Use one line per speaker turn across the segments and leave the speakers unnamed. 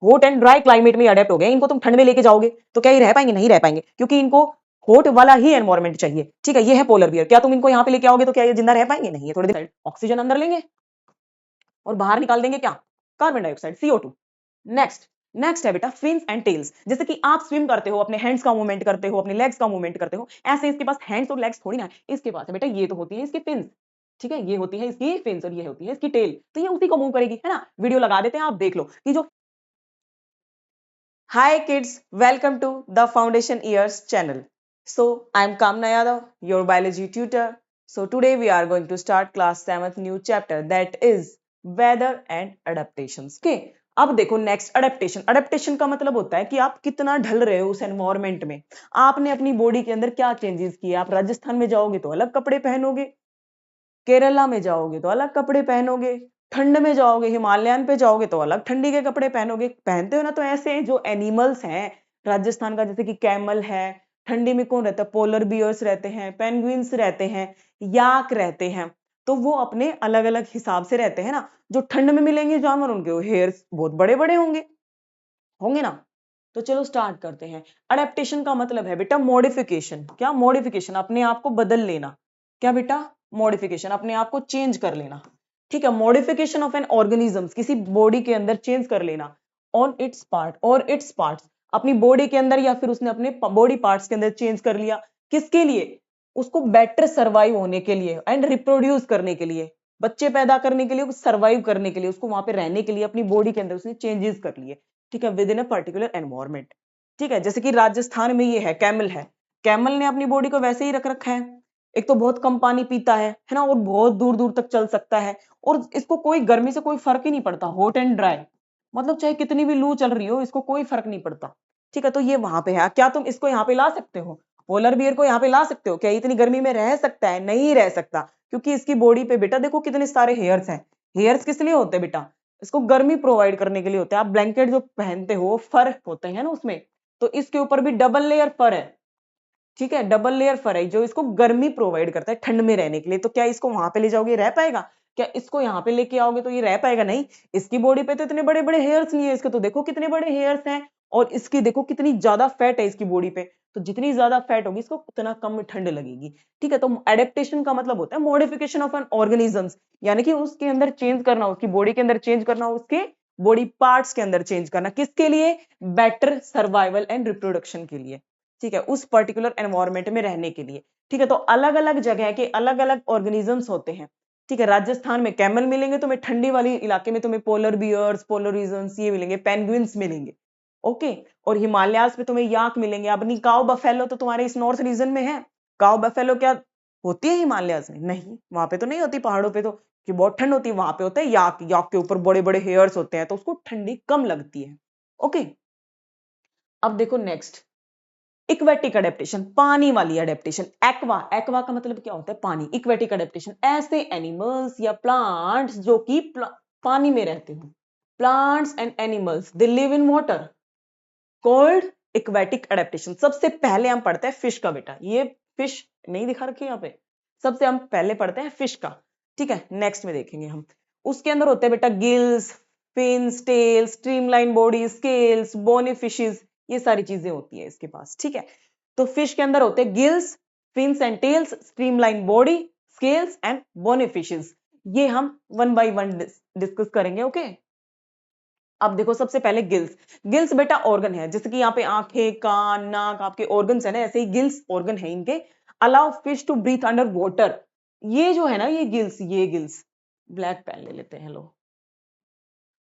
Hot and dry climate में adapt हो गए, इनको तुम ठंड में लेके जाओगे तो क्या ये रह पाएंगे? नहीं रह पाएंगे, क्योंकि इनको हॉट वाला ही एनवायरमेंट चाहिए। ठीक है, ये है पोलर बियर। क्या तुम इनको यहाँ पे लेके आओगे तो क्या ये जिंदा रह पाएंगे? नहीं, ये थोड़ी देर ऑक्सीजन अंदर लेंगे और बाहर निकाल देंगे क्या? Carbon dioxide, CO2। Next next है बेटा फिन्स एंड टेल्स। जैसे कि आप स्विम करते हो, अपने हैंड्स का मूवमेंट करते हो, अपने लेग्स का मूवमेंट करते हो, ऐसे इसके पास हैंड्स और लेग्स थोड़ी ना है, इसके पास है बेटा, ये तो होती है इसकी फिन्स। ठीक है, ये होती है इसकी फिन्स और ये होती है इसकी टेल, तो ये उसी को मूव करेगी, है ना। वीडियो लगा देते हैं, आप देख लो कि जो Hi kids, welcome to the Foundation Years channel. So I am Kamna Yadav, your biology tutor. So today we are going to start class 7th new chapter, that is weather and adaptations. Okay, अब देखो next adaptation. Adaptation का मतलब होता है कि आप कितना ढल रहे हो उस एनवायरमेंट में, आपने अपनी बॉडी के अंदर क्या चेंजेस किए। आप राजस्थान में जाओगे तो अलग कपड़े पहनोगे, केरला में जाओगे तो अलग कपड़े पहनोगे, ठंड में जाओगे, हिमालयन पे जाओगे तो अलग ठंडी के कपड़े पहनोगे। पहनते हो ना। तो ऐसे जो एनिमल्स हैं राजस्थान का, जैसे कि कैमल है, ठंडी में कौन रहता है? पोलर बियर्स रहते हैं, पेंगुइन्स रहते हैं, याक रहते हैं। तो वो अपने अलग अलग हिसाब से रहते हैं ना। जो ठंड में मिलेंगे जानवर, उनके हेयर्स बहुत बड़े बड़े होंगे, होंगे ना। तो चलो स्टार्ट करते हैं। अडेप्टेशन का मतलब है बेटा मॉडिफिकेशन। क्या? मॉडिफिकेशन, अपने आप को बदल लेना। क्या बेटा? मॉडिफिकेशन, अपने आप को चेंज कर लेना। ठीक है, मॉडिफिकेशन ऑफ एन ऑर्गेनिज्म, किसी बॉडी के अंदर चेंज कर लेना। ऑन इट्स पार्ट और इट्स पार्ट्स, अपनी बॉडी के अंदर या फिर उसने अपने बॉडी पार्ट्स के अंदर चेंज कर लिया। किसके लिए? उसको बेटर सर्वाइव होने के लिए एंड रिप्रोड्यूस करने के लिए, बच्चे पैदा करने के लिए, सर्वाइव करने के लिए, उसको वहां पे रहने के लिए अपनी बॉडी के अंदर उसने चेंजेस कर लिए। ठीक है, with in a particular environment. ठीक है, जैसे कि राजस्थान में ये है कैमल है, कैमल ने अपनी बॉडी को वैसे ही रख रखा है। एक तो बहुत कम पानी पीता है ना, और बहुत दूर दूर तक चल सकता है, और इसको कोई गर्मी से कोई फर्क ही नहीं पड़ता। हॉट एंड ड्राई, मतलब चाहे कितनी भी लू चल रही हो, इसको कोई फर्क नहीं पड़ता। ठीक है, तो ये वहां पे है। क्या तुम इसको यहाँ पे ला सकते हो? पोलर बियर को यहाँ पे ला सकते हो? क्या इतनी गर्मी में रह सकता है? नहीं रह सकता, क्योंकि इसकी बॉडी पे बेटा देखो कितने सारे हेयर्स हैं। हेयर्स किस लिए होते हैं बेटा? इसको गर्मी प्रोवाइड करने के लिए होते हैं। आप ब्लैंकेट जो पहनते हो, फर होते हैं ना उसमें, तो इसके ऊपर भी डबल लेयर फर है। ठीक है, डबल लेयर फर है जो इसको गर्मी प्रोवाइड करता है ठंड में रहने के लिए। तो क्या इसको वहां पे ले जाओगे, रह पाएगा? क्या इसको यहाँ पे लेके आओगे तो ये रह पाएगा? नहीं। इसकी बॉडी पे तो इतने बड़े बड़े हेयर्स नहीं है, इसके तो देखो कितने बड़े हेयर्स हैं, और इसकी देखो कितनी ज्यादा फैट है इसकी बॉडी पे। तो जितनी ज्यादा फैट होगी इसको उतना कम ठंड लगेगी। ठीक है, तो एडेप्टेशन का मतलब होता है मॉडिफिकेशन ऑफ एन ऑर्गेनिजम्स, यानी कि उसके अंदर चेंज करना, उसकी बॉडी के अंदर चेंज करना, उसके बॉडी पार्ट्स के अंदर चेंज करना। किसके लिए? बेटर सर्वाइवल एंड रिप्रोडक्शन के लिए। ठीक है, उस पर्टिकुलर एनवायरमेंट में रहने के लिए। ठीक है, तो अलग अलग जगह के अलग अलग ऑर्गेनिजम्स होते हैं। ठीक है, राजस्थान में कैमल मिलेंगे तुम्हें, ठंडी वाली इलाके में तुम्हें पोलर बियर्स, पोलरिजन्स ये मिलेंगे, पेंगुइन्स मिलेंगे। ओके, और हिमालयाज में तुम्हें याक मिलेंगे। अब काउ बफेलो तो तुम्हारे इस नॉर्थ रीजन में है। काउ बफेलो क्या होती है हिमालयाज में? नहीं, वहां पे तो नहीं होती, पहाड़ों पे तो कि बहुत ठंड होती है। वहां पे होता है याक, याक के ऊपर बड़े बड़े हेयर्स होते हैं, तो उसको ठंडी कम लगती है। ओके, अब देखो नेक्स्ट, इक्वेटिक अडेप्टेशन, पानी वाली अडेप्टेशन। एक्वा, एक्वा का मतलब क्या होता है? पानी। इक्वेटिक अडेप्टेशन, ऐसे एनिमल्स या प्लांट्स जो कि पानी में रहते हो। Plants and animals they live in water, called aquatic adaptation. सबसे पहले हम पढ़ते हैं फिश का बेटा, ये फिश नहीं दिखा रखी यहाँ पे। सबसे हम पहले पढ़ते हैं फिश का। ठीक है, नेक्स्ट में देखेंगे हम। उसके अंदर होते हैं बेटा gills, fins, tails, streamline body, scales, bony fishes, ये सारी चीजें होती है इसके पास। ठीक है, तो फिश के अंदर होते हैं gills, fins and tails, streamline body, scales and bony fishes. ये हम वन बाय वन डिस्कस करेंगे। ओके, अब देखो सबसे पहले गिल्स। गिल्स बेटा ऑर्गन है, जैसे कि यहाँ पे आंखें, कान, नाक आपके ऑर्गन्स है ना, ऐसे ही गिल्स ऑर्गन है इनके। Allow fish to breathe under water. ये जो है ना, ये गिल्स, ये गिल्स, ब्लैक पेन ले लेते हैं लो।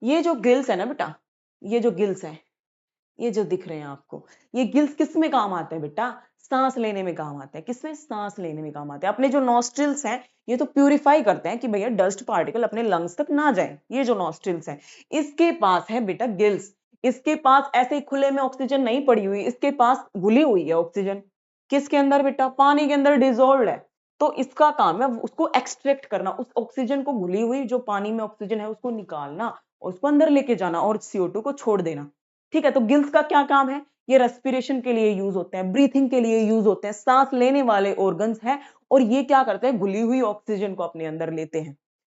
ये जो गिल्स है ना बेटा, ये जो गिल्स है, ये जो दिख रहे हैं आपको, ये गिल्स किस में काम आते हैं बेटा? सांस लेने में काम आते हैं। किसमें? सांस लेने में काम आते हैं। अपने जो नॉस्ट्रिल्स हैं, ये तो प्यूरिफाई करते हैं कि भैया डस्ट पार्टिकल अपने लंग्स तक ना जाए। ये जो नॉस्ट्रिल्स हैं, इसके पास है बेटा गिल्स। इसके पास ऐसे ही खुले में ऑक्सीजन नहीं पड़ी हुई, इसके पास घुली हुई है ऑक्सीजन। किसके अंदर बेटा? पानी के अंदर डिजोल्व है। तो इसका काम है उसको एक्सट्रैक्ट करना, उस ऑक्सीजन को, घुली हुई जो पानी में ऑक्सीजन है उसको निकालना, और उसको अंदर लेके जाना और CO2 को छोड़ देना। ठीक है, तो गिल्स का क्या काम है? ये रेस्पिरेशन के लिए यूज होते हैं, ब्रीथिंग के लिए यूज होते हैं, सांस लेने वाले ऑर्गन्स हैं। और ये क्या करते हैं? घुली हुई ऑक्सीजन को अपने अंदर लेते हैं।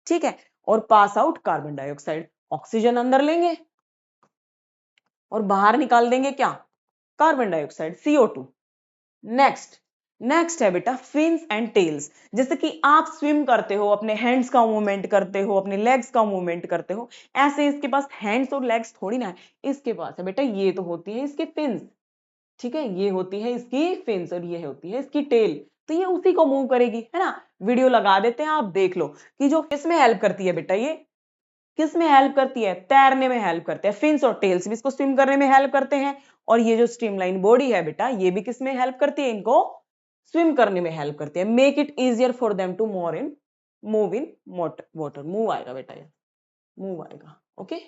ठीक है, और pass out carbon dioxide. Oxygen अंदर लेंगे, और बाहर निकाल देंगे क्या, कार्बन डाइऑक्साइड CO2। नेक्स्ट है बेटा फिन्स एंड टेल्स। जैसे कि आप स्विम करते हो, अपने हैंड्स का मूवमेंट करते हो, अपने लेग्स का मूवमेंट करते हो, ऐसे इसके पास हैंड्स और लेग्स थोड़ी ना है, इसके पास है बेटा ये तो होती है इसके फिन्स, ठीक है, ये होती है इसकी फिन्स और ये होती है इसकी टेल, तो ये उसी को मूव करेगी, है ना। वीडियो लगा देते हैं, आप देख लो कि जो किसमें हेल्प करती है बेटा, ये किसमें हेल्प करती है, तैरने में हेल्प करते हैं, फिन्स और टेल्स भी इसको स्विम करने में हेल्प करते हैं, और ये जो स्ट्रीमलाइन बॉडी है बेटा ये भी किसमें हेल्प करती है, इनको स्विम करने में हेल्प करती है। Make it easier for them to move in water, move आएगा बेटा, ये मूव आएगा, ओके।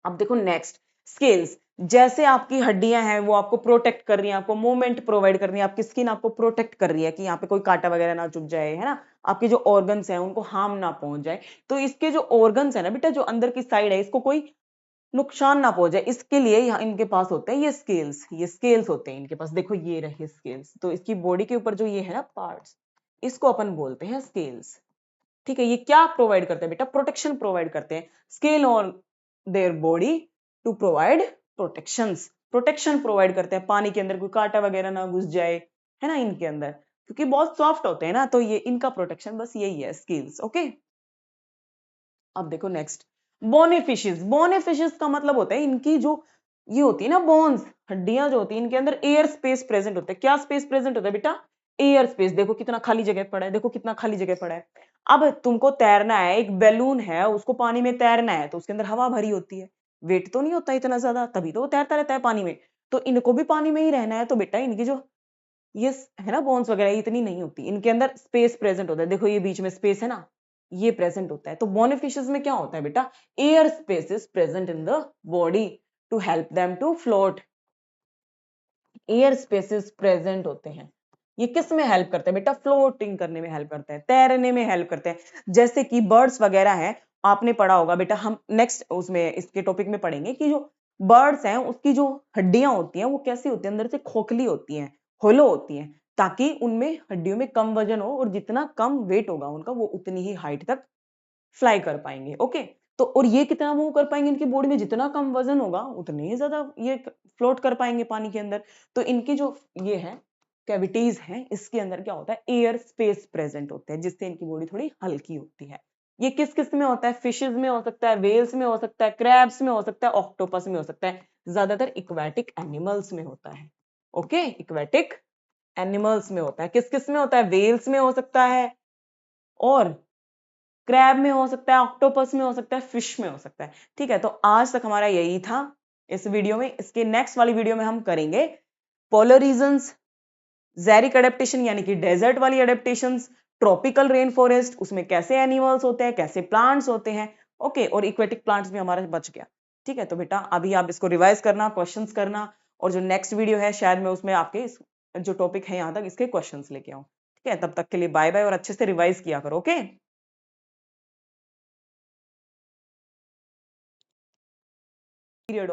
अब देखो नेक्स्ट स्केल्स। जैसे आपकी हड्डियां हैं वो आपको प्रोटेक्ट कर रही हैं, आपको मूवमेंट प्रोवाइड कर रही है, आपकी स्किन आपको प्रोटेक्ट कर रही है कि यहाँ पे कोई कांटा वगैरह ना चुभ जाए, है ना, आपके जो ऑर्गन्स हैं उनको हार्म ना पहुंच जाए। तो इसके जो ऑर्गन्स है ना बेटा, जो अंदर की साइड है, इसको कोई नुकसान ना पहुंच जाए, इसके लिए यहाँ इनके पास होते हैं ये स्केल्स होते हैं इनके पास। देखो ये रहे स्केल्स, तो इसकी बॉडी के ऊपर जो ये है ना पार्ट्स, इसको अपन बोलते हैं स्केल्स, ठीक है। ये क्या प्रोवाइड करते हैं बेटा, प्रोटेक्शन प्रोवाइड करते हैं। Scale on their body to provide protection provide करते हैं, पानी के अंदर कोई कांटा वगैरह ना घुस जाए, है ना, इनके अंदर, क्योंकि बहुत सॉफ्ट होते हैं ना, तो ये इनका प्रोटेक्शन बस यही है, स्केल्स, ओके। अब देखो नेक्स्ट बोने फिशेस का मतलब होता है इनकी जो ये होती है ना बोन्स, हड्डियां जो होती है इनके अंदर एयर स्पेस प्रेजेंट होता है। क्या स्पेस प्रेजेंट होता है बेटा, एयर स्पेस। देखो कितना खाली जगह पड़ा है, देखो कितना खाली जगह पड़ा है। अब तुमको तैरना है, एक बैलून है उसको पानी में तैरना है, तो उसके अंदर हवा भरी होती है, वेट तो नहीं होता इतना ज्यादा, तभी तो वो तैरता रहता है पानी में। तो इनको भी पानी में ही रहना है, तो बेटा इनकी जो ये है ना बोन्स वगैरह इतनी नहीं होती, इनके अंदर स्पेस प्रेजेंट होता है। देखो ये बीच में स्पेस है ना, ये प्रेजेंट होता है। तो बोनेफिशियस में क्या होता है बेटा, air space is present in the body to help them to float, air spaces present होते हैं। ये किस में हेल्प करते हैं बेटा, फ्लोटिंग करने में हेल्प करते हैं, तैरने में हेल्प करते हैं। जैसे कि बर्ड्स वगैरह हैं, आपने पढ़ा होगा बेटा, हम नेक्स्ट उसमें इसके टॉपिक में पढ़ेंगे कि जो बर्ड्स हैं उसकी जो हड्डियां होती हैं वो कैसी होती है, अंदर से खोखली होती हैं, होलो होती हैं, ताकि उनमें हड्डियों में कम वजन हो, और जितना कम वेट होगा उनका वो उतनी ही हाइट तक फ्लाई कर पाएंगे, ओके। तो और ये कितना मूव कर पाएंगे, इनकी बॉडी में जितना कम वजन होगा उतने ही ज्यादा ये फ्लोट कर पाएंगे पानी के अंदर। तो इनकी जो ये है कैविटीज हैं, इसके अंदर क्या होता है, एयर स्पेस प्रेजेंट होते हैं, जिससे इनकी बॉडी थोड़ी हल्की होती है। ये किस किस में होता है, फिशेज में हो सकता है, वेल्स में हो सकता है, क्रैब्स में हो सकता है, ऑक्टोपस में हो सकता है, ज्यादातर इक्वेटिक एनिमल्स में होता है, ओके। इक्वेटिक एनिमल्स में होता है, किस किस में होता है, वेल्स में हो सकता है, और क्रैब में हो सकता है, ऑक्टोपस में हो सकता है, फिश में हो सकता है, ठीक है। तो आज तक हमारा यही था इस वीडियो में। इसके नेक्स्ट वाली वीडियो में हम करेंगे पोलर रीजन्स, ज़ेरिक एडेप्टेशन यानी कि डेजर्ट वाली एडेप्टेशंस, ट्रॉपिकल रेन फॉरेस्ट, उसमें कैसे एनिमल्स होते हैं, कैसे प्लांट्स होते हैं, ओके, और इक्वेटिक प्लांट्स भी हमारा बच गया, ठीक है। तो बेटा अभी आप इसको रिवाइज करना, क्वेश्चंस करना, और जो नेक्स्ट वीडियो है शायद मैं उसमें आपके जो टॉपिक है यहाँ तक इसके क्वेश्चंस लेके आऊँ, ठीक है। तब तक के लिए बाय बाय, और अच्छे से रिवाइज किया करो, ओके। पीरियड